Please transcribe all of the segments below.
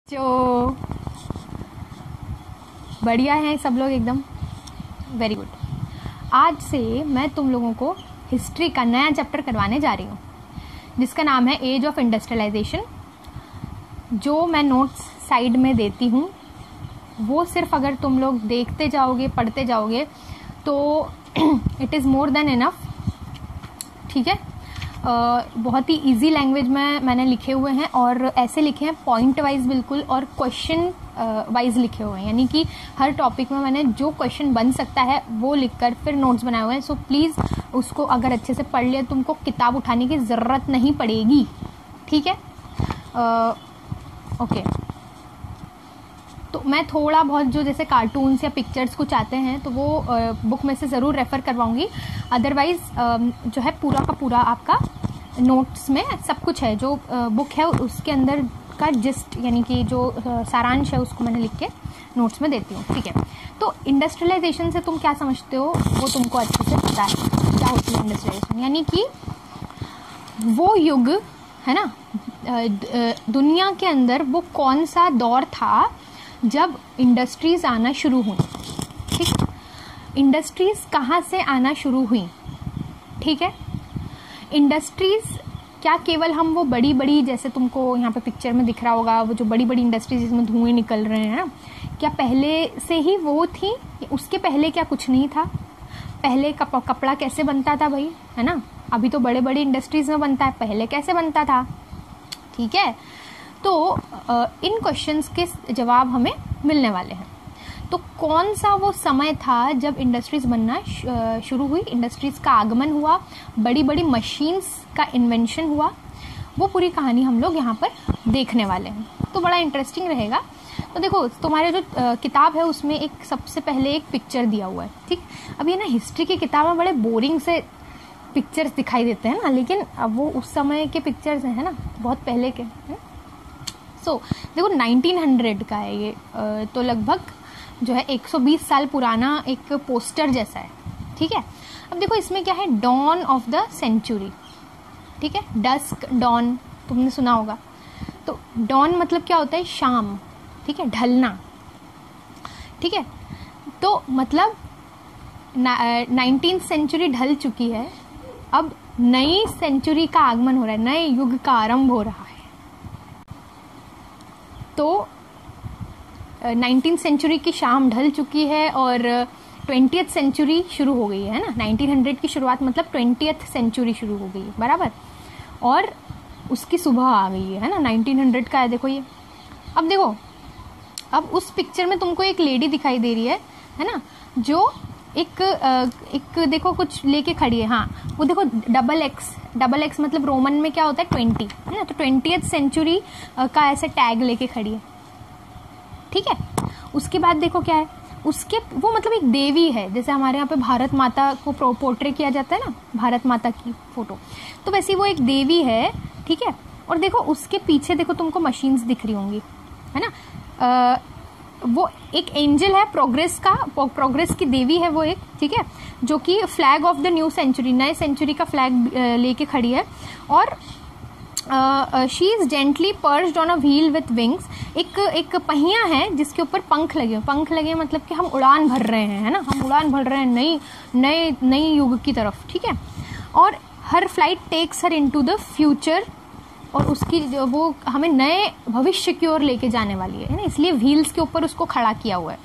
जो बढ़िया हैं सब लोग एकदम वेरी गुड। आज से मैं तुम लोगों को हिस्ट्री का नया चैप्टर करवाने जा रही हूँ जिसका नाम है एज ऑफ इंडस्ट्रियलाइजेशन। जो मैं नोट्स साइड में देती हूँ वो सिर्फ अगर तुम लोग देखते जाओगे पढ़ते जाओगे तो it is more than enough. ठीक है, बहुत ही इजी लैंग्वेज में मैंने लिखे हुए हैं और ऐसे लिखे हैं पॉइंट वाइज बिल्कुल और क्वेश्चन वाइज लिखे हुए हैं, यानी कि हर टॉपिक में मैंने जो क्वेश्चन बन सकता है वो लिखकर फिर नोट्स बनाए हुए हैं। सो प्लीज़ उसको अगर अच्छे से पढ़ लिया तुमको किताब उठाने की ज़रूरत नहीं पड़ेगी। ठीक है, ओके। तो मैं थोड़ा बहुत जो जैसे कार्टून्स या पिक्चर्स कुछ आते हैं तो वो बुक में से ज़रूर रेफ़र करवाऊंगी। अदरवाइज़ जो है पूरा का पूरा आपका नोट्स में सब कुछ है। जो बुक है उसके अंदर का जिस्ट यानी कि जो सारांश है उसको मैंने लिख के नोट्स में देती हूँ। ठीक है, तो इंडस्ट्रियलाइजेशन से तुम क्या समझते हो वो तुमको अच्छे से पता है क्या होती है इंडस्ट्रियलाइजेशन। यानी कि वो युग है ना, दुनिया के अंदर वो कौन सा दौर था जब इंडस्ट्रीज़ आना शुरू हुई। ठीक, इंडस्ट्रीज़ कहाँ से आना शुरू हुई। ठीक है, इंडस्ट्रीज़ क्या केवल हम वो बड़ी बड़ी जैसे तुमको यहाँ पे पिक्चर में दिख रहा होगा वो जो बड़ी बड़ी इंडस्ट्रीज जिसमें धुएं निकल रहे हैं ना, क्या पहले से ही वो थी, उसके पहले क्या कुछ नहीं था। पहले कपड़ा कैसे बनता था भाई, है ना, अभी तो बड़े बड़े इंडस्ट्रीज में बनता है, पहले कैसे बनता था। ठीक है, तो इन क्वेश्चंस के जवाब हमें मिलने वाले हैं। तो कौन सा वो समय था जब इंडस्ट्रीज बनना शुरू हुई, इंडस्ट्रीज का आगमन हुआ, बड़ी बड़ी मशीन्स का इन्वेंशन हुआ, वो पूरी कहानी हम लोग यहाँ पर देखने वाले हैं। तो बड़ा इंटरेस्टिंग रहेगा। तो देखो तुम्हारे जो किताब है उसमें एक सबसे पहले एक पिक्चर दिया हुआ है। ठीक, अब ये ना हिस्ट्री की किताब में बड़े बोरिंग से पिक्चर्स दिखाई देते हैं ना, लेकिन अब वो उस समय के पिक्चर्स हैं ना, बहुत पहले के हैं। सो देखो 1900 का है ये, तो लगभग जो है 120 साल पुराना एक पोस्टर जैसा है। ठीक है, अब देखो इसमें क्या है, डॉन ऑफ द सेंचुरी। ठीक है, डस्क डॉन तुमने सुना होगा। तो डॉन मतलब क्या होता है, शाम। ठीक है, ढलना। ठीक है, तो मतलब 19th सेंचुरी ढल चुकी है, अब नई सेंचुरी का आगमन हो रहा है, नए युग का आरंभ हो रहा है। तो 19th सेंचुरी की शाम ढल चुकी है और 20th सेंचुरी शुरू हो गई है ना। 1900 की शुरुआत मतलब 20th सेंचुरी शुरू हो गई है, बराबर, और उसकी सुबह आ गई है ना। 1900 का है देखो ये। अब देखो, अब उस पिक्चर में तुमको एक लेडी दिखाई दे रही है ना, जो एक देखो कुछ लेके खड़ी है। हाँ, वो देखो डबल एक्स मतलब रोमन में क्या होता है 20, है ना। तो 20th सेंचुरी का ऐसे टैग लेके खड़ी है। ठीक है, उसके बाद देखो क्या है, उसके वो मतलब एक देवी है, जैसे हमारे यहाँ पे भारत माता को पोर्ट्रे किया जाता है ना, भारत माता की फोटो, तो वैसे वो एक देवी है। ठीक है, और देखो उसके पीछे देखो तुमको मशीन्स दिख रही होंगी, है ना। वो एक एंजल है, प्रोग्रेस की देवी है वो एक। ठीक है, जो कि flag of the new century, नए सेंचुरी का फ्लैग लेके खड़ी है। और she is gently perched on a wheel with wings. एक पहिया है जिसके ऊपर पंख लगे मतलब कि हम उड़ान भर रहे हैं, है ना, हम उड़ान भर रहे हैं नई युग की तरफ। ठीक है, और her flight takes her into the future, और उसकी वो हमें नए भविष्य की ओर लेके जाने वाली है ना, इसलिए व्हील्स के ऊपर उसको खड़ा किया हुआ है।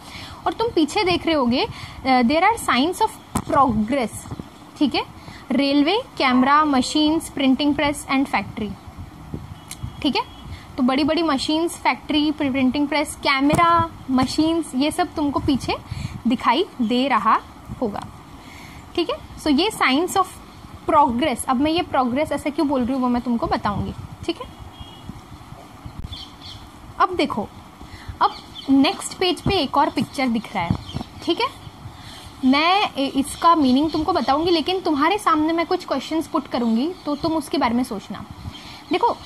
और तुम पीछे देख रहे होगे there are science of progress. ठीक है, railway, camera, machines, printing press and factory. ठीक है, तो बड़ी बड़ी machines, factory, printing press, camera, machines, ये सब तुमको पीछे दिखाई दे रहा होगा। ठीक है, सो ये साइंस ऑफ प्रोग्रेस। अब मैं ये प्रोग्रेस ऐसे क्यों बोल रही हूँ वो मैं तुमको बताऊंगी। ठीक है, अब देखो, अब नेक्स्ट पेज पे एक और पिक्चर दिख रहा है। ठीक है, मैं इसका मीनिंग तुमको बताऊंगी, लेकिन तुम्हारे सामने मैं कुछ क्वेश्चंस पुट करूंगी तो तुम उसके बारे में सोचना। देखो,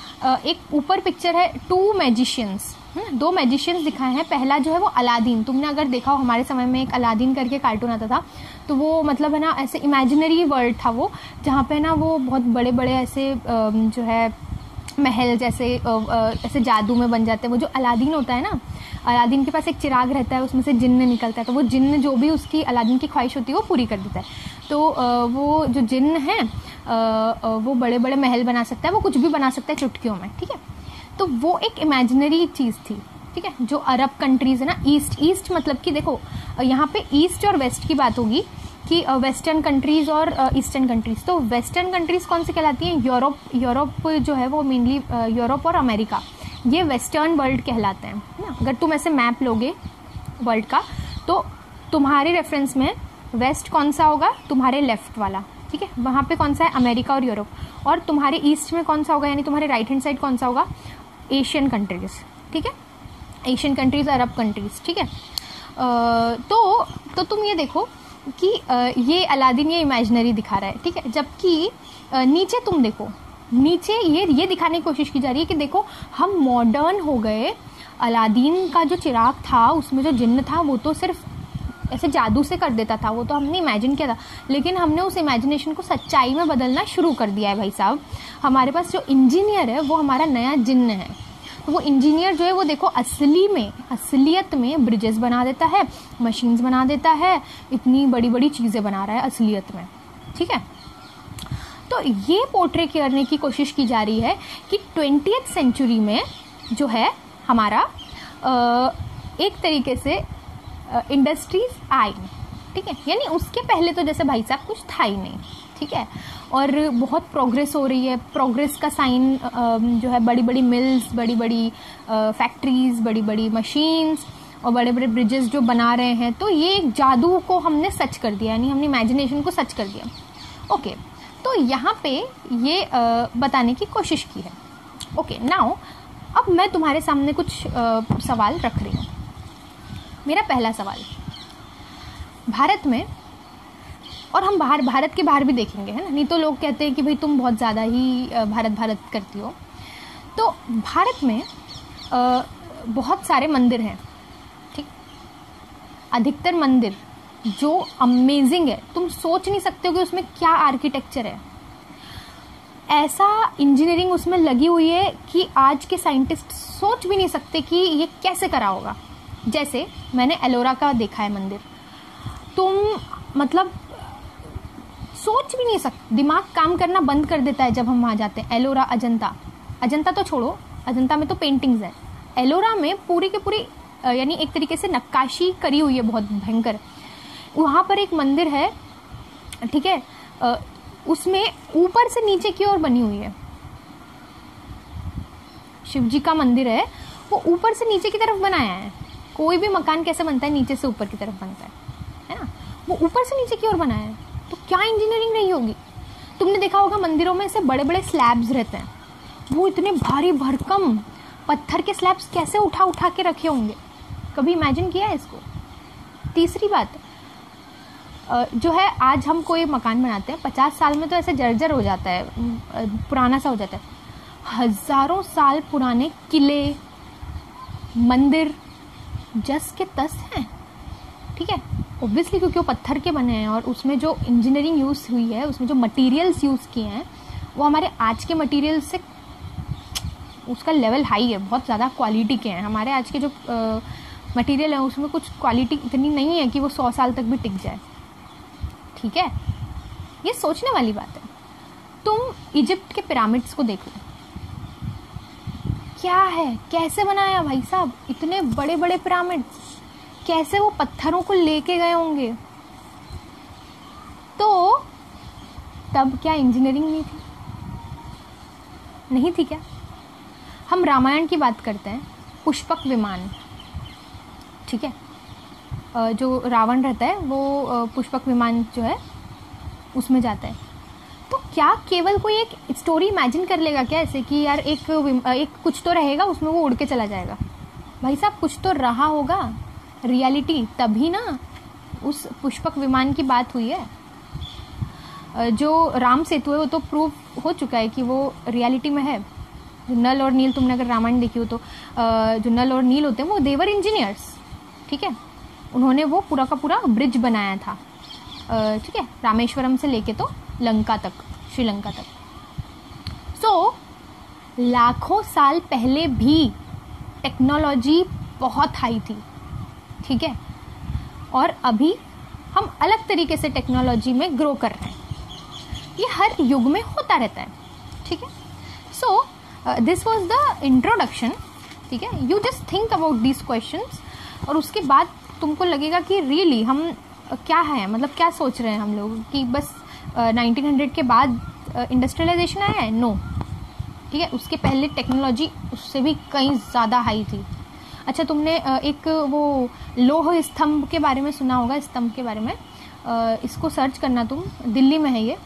एक ऊपर पिक्चर है, 2 मैजिशियंस, 2 मैजिशियंस दिखाए हैं। पहला जो है वो अलादीन, तुमने अगर देखा हो हमारे समय में एक अलादीन करके कार्टून आता था, तो वो मतलब है ना ऐसे इमेजिनरी वर्ल्ड था वो, जहाँ पे ना वो बहुत बड़े बड़े ऐसे जो है महल जैसे ऐसे जादू में बन जाते हैं। वो जो अलादीन होता है ना, अलादीन के पास एक चिराग रहता है, उसमें से जिन्न निकलता है, तो वो जिन्न जो भी उसकी अलादीन की ख्वाहिश होती है वो पूरी कर देता है। तो वो जो जिन्न है वो बड़े बड़े महल बना सकता है, वो कुछ भी बना सकता है चुटकियों में, ठीक है। तो वो एक इमेजिनरी चीज़ थी, ठीक है। जो अरब कंट्रीज है ना, ईस्ट मतलब कि देखो यहाँ पे ईस्ट और वेस्ट की बात होगी कि वेस्टर्न कंट्रीज और ईस्टर्न कंट्रीज। तो वेस्टर्न कंट्रीज कौन सी कहलाती हैं? यूरोप जो है वो मेनली यूरोप और अमेरिका, ये वेस्टर्न वर्ल्ड कहलाते हैं, है ना। अगर तुम ऐसे मैप लोगे वर्ल्ड का तो तुम्हारे रेफरेंस में वेस्ट कौन सा होगा? तुम्हारे लेफ्ट वाला, ठीक है। वहाँ पे कौन सा है? अमेरिका और यूरोप। और तुम्हारे ईस्ट में कौन सा होगा, यानी तुम्हारे राइट हैंड साइड कौन सा होगा? एशियन कंट्रीज, ठीक है। एशियन कंट्रीज, अरब कंट्रीज, ठीक है। तो तुम ये देखो कि ये अलादीन ये इमेजिनरी दिखा रहा है, ठीक है। जबकि नीचे तुम देखो, नीचे ये दिखाने की कोशिश की जा रही है कि देखो हम मॉडर्न हो गए। अलादीन का जो चिराग था उसमें जो जिन्न था वो तो सिर्फ ऐसे जादू से कर देता था, वो तो हमने इमेजिन किया था, लेकिन हमने उस इमेजिनेशन को सच्चाई में बदलना शुरू कर दिया है भाई साहब। हमारे पास जो इंजीनियर है वो हमारा नया जिन्न है। तो वो इंजीनियर जो है वो देखो असलियत में ब्रिजेस बना देता है, मशीन्स बना देता है, इतनी बड़ी बड़ी चीज़ें बना रहा है असलियत में, ठीक है। तो ये पोर्ट्रे करने की कोशिश की जा रही है कि 20th सेंचुरी में जो है हमारा एक तरीके से इंडस्ट्रीज आई, ठीक है। यानी उसके पहले तो जैसे भाई साहब कुछ था ही नहीं, ठीक है। और बहुत प्रोग्रेस हो रही है, प्रोग्रेस का साइन जो है बड़ी बड़ी मिल्स, बड़ी बड़ी फैक्ट्रीज, बड़ी बड़ी मशीन्स और बड़े बड़े ब्रिजेस जो बना रहे हैं। तो ये एक जादू को हमने सच कर दिया, यानी हमने इमेजिनेशन को सच कर दिया। ओके, तो यहाँ पे ये बताने की कोशिश की है। ओके, नाउ अब मैं तुम्हारे सामने कुछ सवाल रख रही हूँ। मेरा पहला सवाल, भारत में, और हम भारत के बाहर भी देखेंगे, है ना, नहीं तो लोग कहते हैं कि भाई तुम बहुत ज़्यादा ही भारत करती हो। तो भारत में बहुत सारे मंदिर हैं, ठीक। अधिकतर मंदिर जो अमेजिंग है, तुम सोच नहीं सकते हो कि उसमें क्या आर्किटेक्चर है। ऐसा इंजीनियरिंग उसमें लगी हुई है कि आज के साइंटिस्ट सोच भी नहीं सकते कि ये कैसे करा होगा। जैसे मैंने एलोरा का देखा है मंदिर, तुम मतलब सोच भी नहीं सकते, दिमाग काम करना बंद कर देता है जब हम वहाँ जाते हैं। एलोरा, अजंता तो छोड़ो, अजंता में तो पेंटिंग्स है। एलोरा में पूरी के पूरी यानी एक तरीके से नक्काशी करी हुई है, बहुत भयंकर। वहाँ पर एक मंदिर है, ठीक है, उसमें ऊपर से नीचे की ओर बनी हुई है। शिव जी का मंदिर है, वो ऊपर से नीचे की तरफ बनाया है। कोई भी मकान कैसे बनता है? नीचे से ऊपर की तरफ बनता है ना। वो ऊपर से नीचे की ओर बनाया है, तो क्या इंजीनियरिंग रही होगी। तुमने देखा होगा मंदिरों में ऐसे बड़े बड़े स्लैब्स रहते हैं, वो इतने भारी भरकम पत्थर के स्लैब्स कैसे उठा उठा के रखे होंगे, कभी इमेजिन किया है इसको? तीसरी बात जो है, आज हम कोई मकान बनाते हैं, 50 साल में तो ऐसे जर्जर हो जाता है, पुराना सा हो जाता है। हजारों साल पुराने किले, मंदिर जस के तस हैं, ठीक है। ऑब्वियसली क्योंकि वो पत्थर के बने हैं और उसमें जो इंजीनियरिंग यूज़ हुई है, उसमें जो मटेरियल्स यूज़ किए हैं वो हमारे आज के मटेरियल से उसका लेवल हाई है, बहुत ज़्यादा क्वालिटी के हैं। हमारे आज के जो मटेरियल है उसमें कुछ क्वालिटी इतनी नहीं है कि वो 100 साल तक भी टिक जाए, ठीक है। ये सोचने वाली बात है। तुम इजिप्ट के पिरामिड्स को देख लो, क्या है, कैसे बनाया भाई साहब, इतने बड़े बड़े पिरामिड्स, कैसे वो पत्थरों को लेके गए होंगे। तो तब क्या इंजीनियरिंग नहीं थी? नहीं थी क्या? हम रामायण की बात करते हैं, पुष्पक विमान, ठीक है, जो रावण रहता है वो पुष्पक विमान जो है उसमें जाता है। तो क्या केवल कोई एक स्टोरी इमेजिन कर लेगा क्या ऐसे कि यार एक कुछ तो रहेगा उसमें वो उड़ के चला जाएगा? भाई साहब कुछ तो रहा होगा, रियलिटी, तभी ना उस पुष्पक विमान की बात हुई है। जो राम सेतु है वो तो प्रूव हो चुका है कि वो रियलिटी में है। जो नल और नील, तुमने अगर रामायण देखी हो तो जो नल और नील होते हैं वो देवर इंजीनियर्स, ठीक है। उन्होंने वो पूरा का पूरा ब्रिज बनाया था, ठीक है, रामेश्वरम से लेके तो लंका तक, श्रीलंका तक। सो लाखों साल पहले भी टेक्नोलॉजी बहुत हाई थी, ठीक है, और अभी हम अलग तरीके से टेक्नोलॉजी में ग्रो कर रहे हैं। ये हर युग में होता रहता है, ठीक है। So this was the introduction, ठीक है। You just think about this questions, और उसके बाद तुमको लगेगा कि रियली हम क्या है, मतलब क्या सोच रहे हैं हम लोग कि बस 1900 के बाद इंडस्ट्रियलाइजेशन आया है। नो, ठीक है, उसके पहले टेक्नोलॉजी उससे भी कहीं ज़्यादा हाई थी। अच्छा, तुमने एक वो लोह स्तंभ के बारे में सुना होगा, स्तंभ के बारे में, इसको सर्च करना तुम, दिल्ली में है ये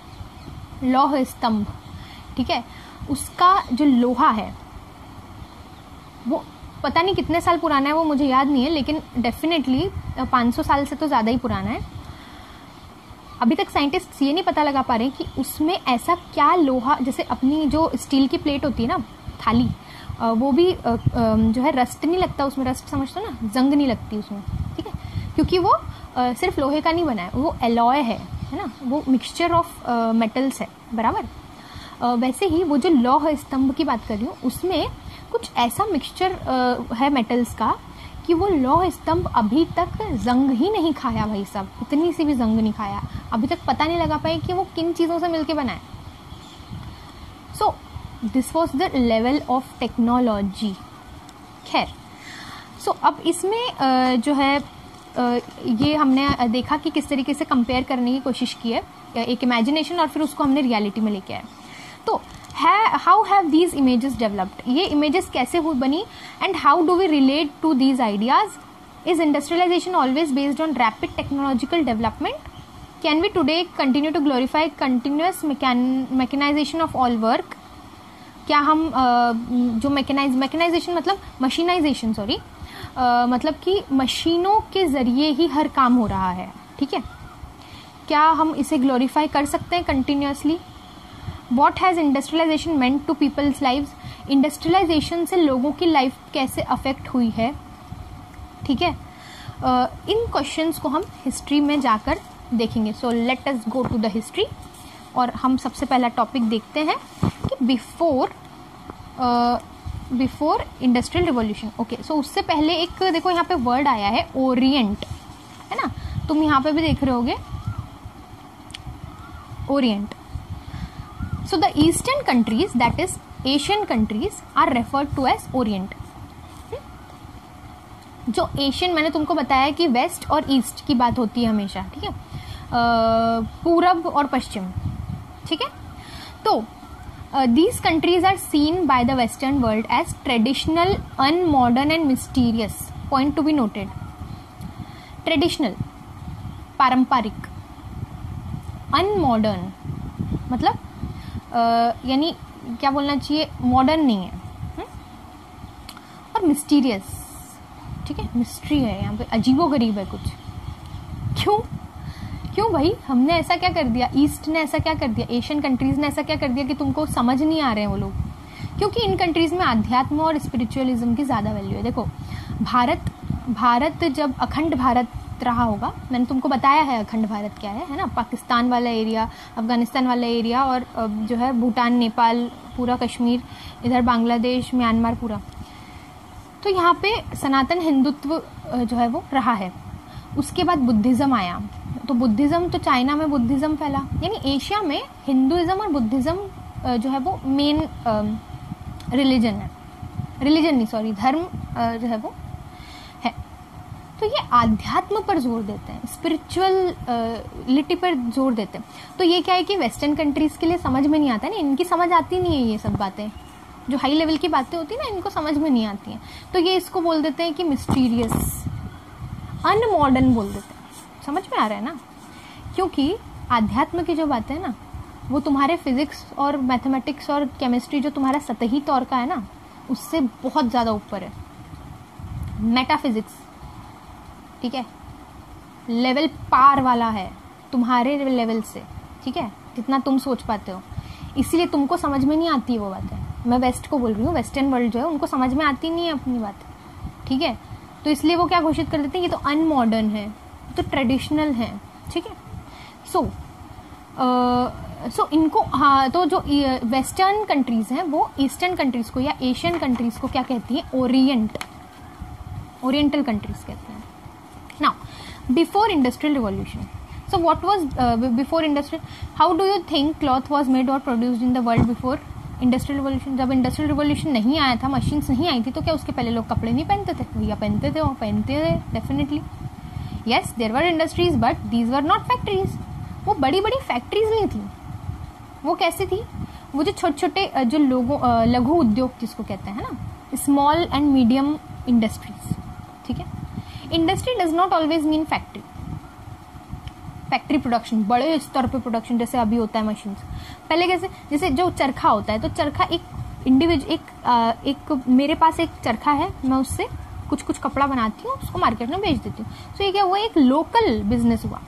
लौह स्तंभ, ठीक है। उसका जो लोहा है वो पता नहीं कितने साल पुराना है, वो मुझे याद नहीं है, लेकिन डेफिनेटली 500 साल से तो ज़्यादा ही पुराना है। अभी तक साइंटिस्ट ये नहीं पता लगा पा रहे कि उसमें ऐसा क्या लोहा, जैसे अपनी जो स्टील की प्लेट होती है ना, थाली, वो भी जो है रस्ट नहीं लगता उसमें, रस्ट समझते हो ना, जंग नहीं लगती उसमें, ठीक है, क्योंकि वो सिर्फ लोहे का नहीं बना है, वो एलॉय है ना, वो मिक्सचर ऑफ मेटल्स है, बराबर। वैसे ही वो जो लौह स्तंभ की बात कर रही हूँ, उसमें कुछ ऐसा मिक्सचर है मेटल्स का कि वो लौह स्तंभ अभी तक जंग ही नहीं खाया भाई साहब, इतनी सी भी जंग नहीं खाया, अभी तक पता नहीं लगा पाए कि वो किन चीज़ों से मिलके बना है। So this was the level of technology. खैर, सो अब इसमें जो है ये हमने देखा कि किस तरीके से कंपेयर करने की कोशिश की है, एक इमेजिनेशन, और फिर उसको हमने रियलिटी में लेके आए। तो how have these images developed, ये इमेजेस कैसे हुई बनी, and how do we relate to these ideas, is industrialisation always based on rapid technological development, can we today continue to glorify continuous mechanisation of all work, क्या हम जो mechanisation मतलब मशीनाइजेशन, sorry, मतलब कि मशीनों के जरिए ही हर काम हो रहा है, ठीक है, क्या हम इसे ग्लोरीफाई कर सकते हैं continuously. What has industrialisation meant to people's lives, industrialisation से लोगों की लाइफ कैसे अफेक्ट हुई है, ठीक है। इन क्वेश्चंस को हम हिस्ट्री में जाकर देखेंगे। So let us go to the history, और हम सबसे पहला टॉपिक देखते हैं कि before industrial revolution. Okay, so उससे पहले एक देखो यहाँ पे वर्ड आया है ओरिएंट, है ना, तुम यहाँ पे भी देख रहे होगे orient. So the eastern countries, that is Asian countries, are referred to as orient. जो एशियन, मैंने तुमको बताया कि वेस्ट और ईस्ट की बात होती है हमेशा, ठीक है, पूरब और पश्चिम, ठीक है। तो these countries are seen by the western world as traditional, unmodern and mysterious. Point to be noted. Traditional, पारंपरिक, unmodern मतलब यानी क्या बोलना चाहिए, मॉडर्न नहीं है, और मिस्टीरियस, ठीक है, मिस्ट्री है यहाँ पे, अजीबोगरीब है कुछ। क्यों भाई, हमने ऐसा क्या कर दिया, ईस्ट ने ऐसा क्या कर दिया, एशियन कंट्रीज ने ऐसा क्या कर दिया कि तुमको समझ नहीं आ रहे हैं वो लोग। क्योंकि इन कंट्रीज में अध्यात्म और स्पिरिचुअलिज्म की ज़्यादा वैल्यू है। देखो, भारत जब अखंड भारत रहा होगा, मैंने तुमको बताया है अखंड भारत क्या है ना, पाकिस्तान वाला एरिया, अफगानिस्तान वाला एरिया, और जो है भूटान, नेपाल, पूरा कश्मीर, इधर बांग्लादेश, म्यांमार पूरा, तो यहाँ पे सनातन हिंदुत्व जो है वो रहा है। उसके बाद बुद्धिज़्म आया, तो बुद्धिज़्म, तो चाइना में बुद्धिज़्म फैला, यानी एशिया में हिंदुइज्म और बुद्धिज़्म जो है वो मेन धर्म जो है वो है। तो ये आध्यात्म पर जोर देते हैं, स्पिरिचुअलिटी पर जोर देते हैं। तो ये क्या है कि वेस्टर्न कंट्रीज के लिए समझ में नहीं आता है ना, इनकी समझ आती नहीं है, ये सब बातें जो हाई लेवल की बातें होती है ना, इनको समझ में नहीं आती हैं। तो ये इसको बोल देते हैं कि मिस्टीरियस, अनमॉडर्न बोल देते हैं। समझ में आ रहा है ना, क्योंकि आध्यात्म की जो बातें है ना, वो तुम्हारे फिजिक्स और मैथमेटिक्स और केमिस्ट्री जो तुम्हारा सतही तौर का है ना, उससे बहुत ज़्यादा ऊपर है। मेटाफिजिक्स, ठीक है, लेवल पार वाला है तुम्हारे लेवल से, ठीक है, जितना तुम सोच पाते हो। इसीलिए तुमको समझ में नहीं आती है वो बातें। मैं वेस्ट को बोल रही हूँ, वेस्टर्न वर्ल्ड जो है उनको समझ में आती नहीं है अपनी बात, ठीक है। तो इसलिए वो क्या घोषित कर देते हैं, ये तो अनमॉडर्न है, तो ट्रेडिशनल है, ठीक है। सो सो इनको, हाँ, तो जो वेस्टर्न कंट्रीज हैं वो ईस्टर्न कंट्रीज को या एशियन कंट्रीज को क्या कहती हैं, ओरिएंटल कंट्रीज कहते हैं. Now before industrial revolution, so what was before industrial, how do you think cloth was made और produced in the world before industrial revolution? जब इंडस्ट्रियल रिवॉल्यूशन नहीं आया था, मशीन्स नहीं आई थी, तो क्या उसके पहले लोग कपड़े नहीं पहनते थे? भैया पहनते थे, वो पहनते थे definitely. Yes, there were industries but these were not factories. वो बड़ी बड़ी फैक्ट्रीज नहीं थी. वो कैसी थी? वो जो छोटे छोटे जो लोगों, लघु उद्योग जिसको कहते हैं ना, स्मॉल एंड मीडियम इंडस्ट्रीज. ठीक है, industry does not always mean factory. Factory production, बड़े स्तर पे प्रोडक्शन जैसे अभी होता है मशीन्स. पहले कैसे, जैसे जो चरखा होता है, तो चरखा एक मेरे पास एक चरखा है, मैं उससे कुछ कुछ कपड़ा बनाती हूँ, उसको मार्केट में बेच देती हूँ. तो ये क्या, वो एक लोकल बिजनेस हुआ.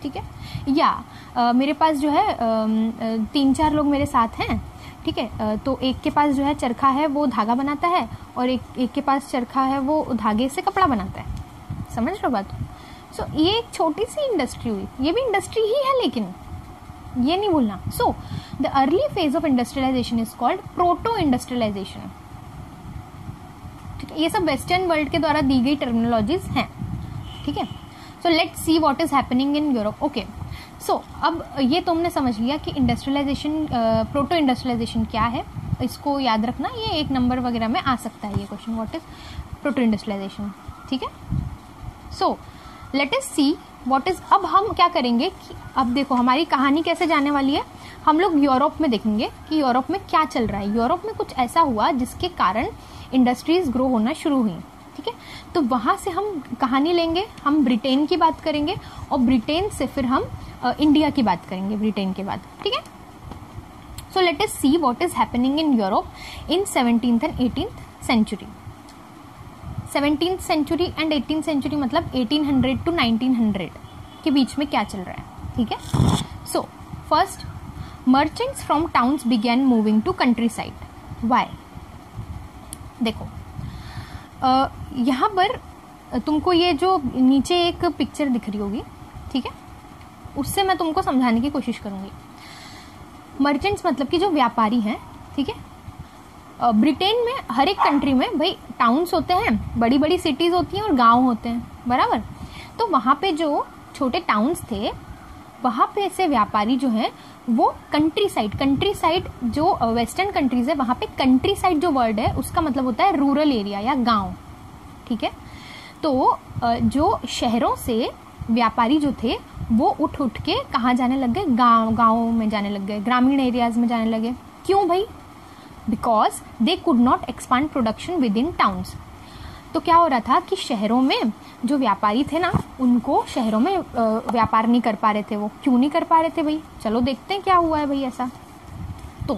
ठीक है, या मेरे पास जो है 3-4 लोग मेरे साथ हैं. ठीक है, तो एक के पास जो है चरखा है, वो धागा बनाता है, और एक के पास चरखा है, वो धागे से कपड़ा बनाता है. समझ रहे हो बात? सो ये एक छोटी सी इंडस्ट्री हुई. ये भी इंडस्ट्री ही है, लेकिन ये नहीं भूलना. So the early phase of industrialisation is called proto industrialisation. ठीक है, ये सब वेस्टर्न वर्ल्ड के द्वारा दी गई टर्मिनोलॉजीज हैं. ठीक है, so let's see what is happening in Europe. Okay, so अब ये तुमने समझ लिया कि इंडस्ट्रियलाइजेशन, प्रोटो इंडस्ट्रियलाइजेशन क्या है. इसको याद रखना, ये 1 नंबर वगैरह में आ सकता है ये question, what is proto industrialisation. ठीक है, so let us see what is. अब हम क्या करेंगे कि अब देखो हमारी कहानी कैसे जाने वाली है. हम लोग यूरोप में देखेंगे कि यूरोप में क्या चल रहा है. यूरोप में कुछ ऐसा हुआ जिसके कारण इंडस्ट्रीज ग्रो होना शुरू हुई. ठीक है, तो वहां से हम कहानी लेंगे, हम ब्रिटेन की बात करेंगे, और ब्रिटेन से फिर हम इंडिया की बात करेंगे ब्रिटेन के बाद. ठीक है, so let us see what is happening in Europe in 17th and 18th century. 17th century and 18th century मतलब 1800 to 1900 के बीच में क्या चल रहा है. ठीक है, so first, merchants from towns began moving to countryside. Why? देखो यहाँ पर तुमको ये जो नीचे एक पिक्चर दिख रही होगी, ठीक है, उससे मैं तुमको समझाने की कोशिश करूंगी. मर्चेंट्स मतलब कि जो व्यापारी हैं. ठीक है, ब्रिटेन में हर एक कंट्री में भाई टाउन्स होते हैं, बड़ी बड़ी सिटीज होती हैं और गांव होते हैं, बराबर. तो वहां पे जो छोटे टाउन्स थे, वहां पे से व्यापारी जो हैं वो कंट्री साइड जो वेस्टर्न कंट्रीज है, वहां पे कंट्री साइड जो वर्ड है उसका मतलब होता है रूरल एरिया या गांव. ठीक है, तो जो शहरों से व्यापारी जो थे वो उठ के कहाँ जाने लग गए, गाँव में जाने लग गए, ग्रामीण एरियाज में जाने लगे. क्यों भाई? Because they could not expand production with in towns. तो क्या हो रहा था कि शहरों में जो व्यापारी थे ना, उनको शहरों में व्यापार नहीं कर पा रहे थे. वो क्यों नहीं कर पा रहे थे भाई? चलो देखते हैं क्या हुआ है भाई ऐसा. तो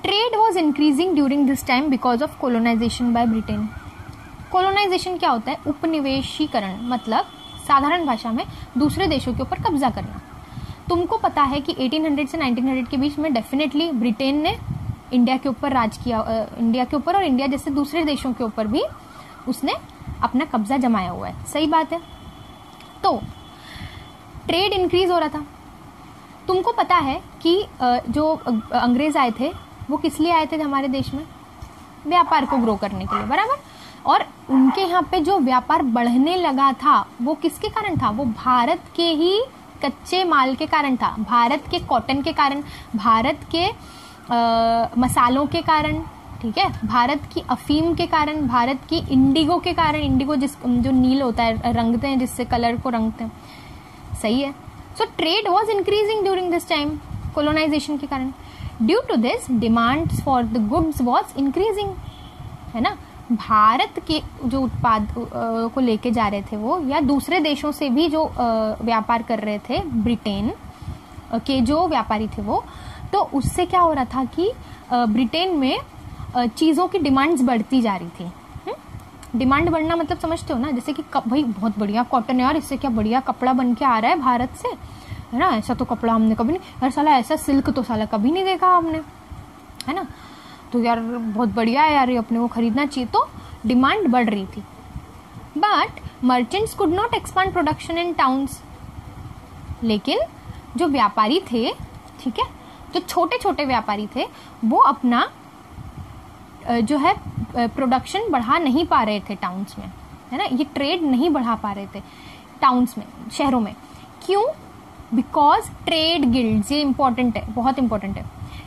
trade was increasing during this time because of colonisation by Britain. Colonisation क्या होता है? उपनिवेशीकरण, मतलब साधारण भाषा में दूसरे देशों के ऊपर कब्जा करना. तुमको पता है कि 1800 से 1900 के बीच में डेफिनेटली ब्रिटेन ने इंडिया के ऊपर राज किया, इंडिया के ऊपर और इंडिया जैसे दूसरे देशों के ऊपर भी उसने अपना कब्जा जमाया हुआ है. सही बात है. तो ट्रेड इंक्रीज हो रहा था. तुमको पता है कि जो अंग्रेज आए थे वो किस लिए आए थे हमारे देश में? व्यापार को ग्रो करने के लिए, बराबर. और उनके यहाँ पे जो व्यापार बढ़ने लगा था वो किसके कारण था? वो भारत के ही कच्चे माल के कारण था, भारत के कॉटन के कारण, भारत के मसालों के कारण. ठीक है, भारत की अफीम के कारण, भारत की इंडिगो के कारण. इंडिगो जो नील होता है, रंगते हैं जिससे कलर को रंगते हैं. सही है. So trade was increasing during this time, colonisation के कारण. Due to this demands for the goods was increasing. है ना, भारत के जो उत्पाद को लेके जा रहे थे वो, या दूसरे देशों से भी जो व्यापार कर रहे थे ब्रिटेन के जो व्यापारी थे वो, तो उससे क्या हो रहा था कि ब्रिटेन में चीज़ों की डिमांड्स बढ़ती जा रही थी. डिमांड बढ़ना मतलब समझते हो ना, जैसे कि भाई बहुत बढ़िया कॉटन है यार, इससे क्या बढ़िया कपड़ा बन के आ रहा है भारत से, है ना, ऐसा तो कपड़ा हमने कभी नहीं, यार साला ऐसा सिल्क तो साला कभी नहीं देखा हमने, है ना, तो यार बहुत बढ़िया है यार, ये अपने को खरीदना चाहिए. तो डिमांड बढ़ रही थी. But merchants could not expand production in towns. लेकिन जो व्यापारी थे, ठीक है, जो छोटे छोटे व्यापारी थे, वो अपना जो है प्रोडक्शन बढ़ा नहीं पा रहे थे टाउन्स में, है ना, ये ट्रेड नहीं बढ़ा पा रहे थे टाउन्स में, शहरों में। क्यों? बिकॉज ट्रेड गिल्ड्स, ये इंपॉर्टेंट है, बहुत इंपॉर्टेंट है,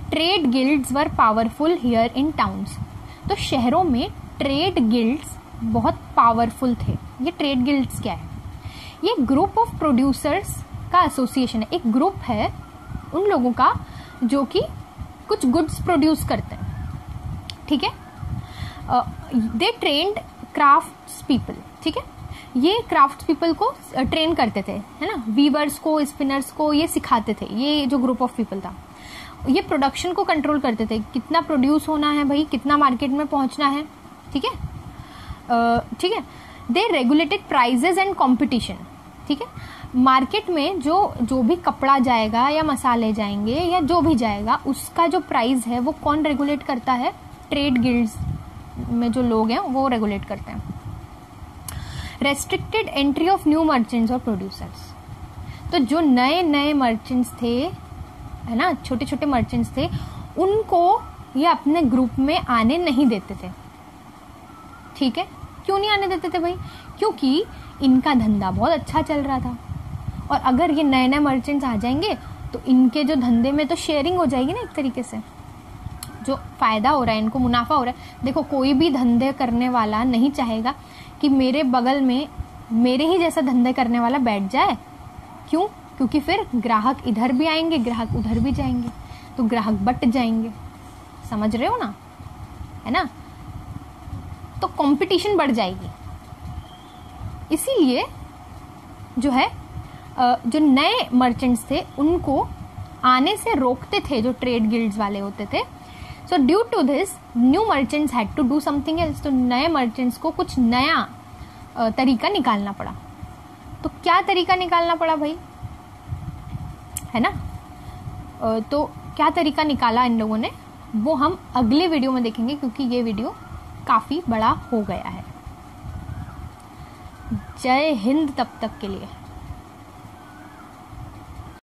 trade guilds were powerful here in towns. तो शहरों में ट्रेड गिल्ड्स बहुत पावरफुल थे। ये ट्रेड गिल्ड्स क्या है? ये ग्रुप ऑफ प्रोड्यूसर्स का एसोसिएशन है, एक ग्रुप है उन लोगों का जो कि कुछ गुड्स प्रोड्यूस करते हैं, ठीक है। दे ट्रेन्ड क्राफ्ट्स पीपल, ठीक है, ये क्राफ्ट्स पीपल को ट्रेन करते थे, है ना, वीवर्स को, स्पिनर्स को ये सिखाते थे। ये जो ग्रुप ऑफ पीपल था, ये प्रोडक्शन को कंट्रोल करते थे, कितना प्रोड्यूस होना है भाई, कितना मार्केट में पहुंचना है, ठीक है, ठीक है। दे रेगुलेटेड प्राइजेस एंड कंपटीशन, ठीक है, मार्केट में जो भी कपड़ा जाएगा या मसाले जाएंगे या जो भी जाएगा, उसका जो प्राइस है वो कौन रेगुलेट करता है? ट्रेड गिल्ड्स में जो लोग हैं वो रेगुलेट करते हैं। Restricted entry of new merchants और प्रोड्यूसर्स, तो जो नए नए मर्चेंट्स थे, है ना, छोटे छोटे मर्चेंट्स थे, उनको ये अपने ग्रुप में आने नहीं देते थे, ठीक है। क्यों नहीं आने देते थे भाई? क्योंकि इनका धंधा बहुत अच्छा चल रहा था, और अगर ये नए नए मर्चेंट्स आ जाएंगे तो इनके जो धंधे में तो शेयरिंग हो जाएगी ना, एक तरीके से जो फायदा हो रहा है, इनको मुनाफा हो रहा है। देखो, कोई भी धंधे करने वाला नहीं चाहेगा कि मेरे बगल में मेरे ही जैसा धंधे करने वाला बैठ जाए। क्यों? क्योंकि फिर ग्राहक इधर भी आएंगे, ग्राहक उधर भी जाएंगे, तो ग्राहक बट जाएंगे, समझ रहे हो ना, है ना, तो कंपटीशन बढ़ जाएगी। इसीलिए जो है जो नए मर्चेंट्स थे उनको आने से रोकते थे जो ट्रेड गिल्ड्स वाले होते थे। So due to this new merchants had to do something else, तो नए मर्चेंट्स को कुछ नया तरीका निकालना पड़ा। तो क्या तरीका निकालना पड़ा भाई, है ना, तो क्या तरीका निकाला इन लोगों ने वो हम अगले वीडियो में देखेंगे, क्योंकि ये वीडियो काफी बड़ा हो गया है। जय हिंद तब तक के लिए।